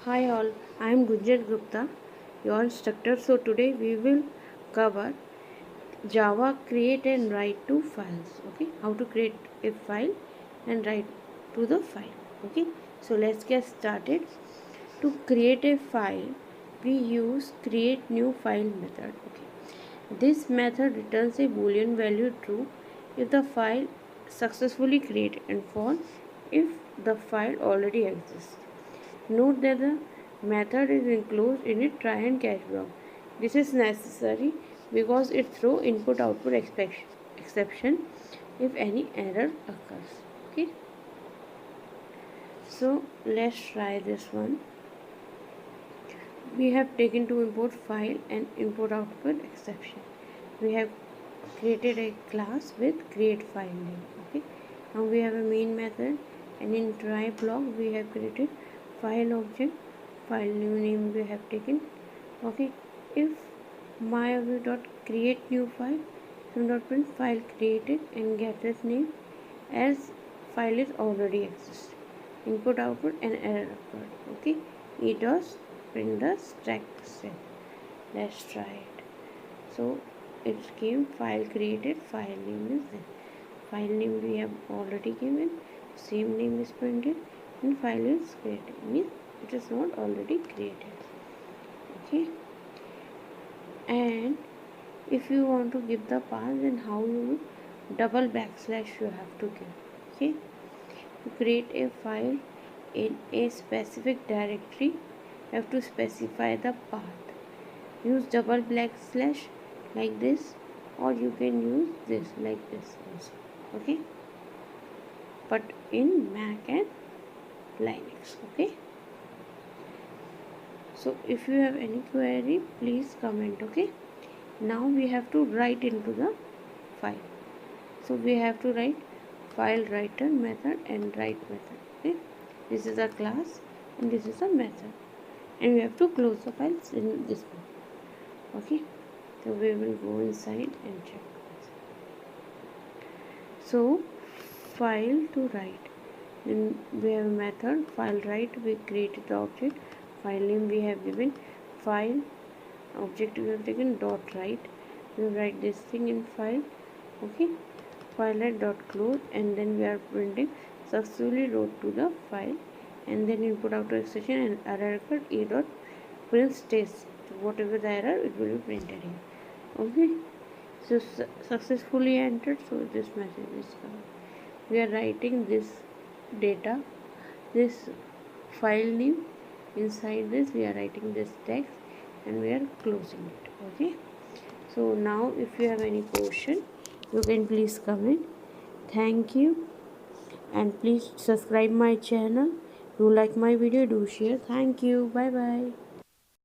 Hi all, I am Gunjan Gupta, your instructor. So today we will cover Java create and write to files. Okay, how to create a file and write to the file. Okay, so let's get started. To create a file, we use create new file method. Okay, this method returns a boolean value true if the file successfully created and false if the file already exists. Note that the method is enclosed in a try and catch block. This is necessary because it throws input output exception if any error occurs. Okay, so let's try this one. We have taken to import file and input output exception. We have created a class with create file name. Okay, now we have a main method, and in try block we have created file object, file new name we have taken. Okay, if my object dot create new file, some dot print file created and get its name as file is already exists. Input output and error occurred. Okay, it does print the stack set. Let's try it. So it came file created, file name is there. File name we have already given, same name is printed, and file is created, means it is not already created. Okay, and if you want to give the path, then how you will double backslash you have to give. Okay, to create a file in a specific directory, you have to specify the path. Use double backslash like this, or you can use this like this also. Okay, but in Mac and Linux. Okay, so if you have any query, please comment. Okay, now we have to write into the file. So we have to write file writer method and write method. Okay, this is a class and this is a method, and we have to close the files in this one. Okay, so we will go inside and check. So file to write, then we have a method file write. We created the object, file name we have given, file object we have taken dot write. We write this thing in file. Okay, file write dot close, and then we are printing successfully wrote to the file, and then input output exception and error occurred e dot prints test. So whatever the error, it will be printed here. Okay, so successfully entered, so this message is coming. We are writing this data, this file name, inside this we are writing this text, and we are closing it. Okay, so now if you have any question, you can please comment. Thank you, and please subscribe my channel. Do like my video, do share. Thank you, bye bye.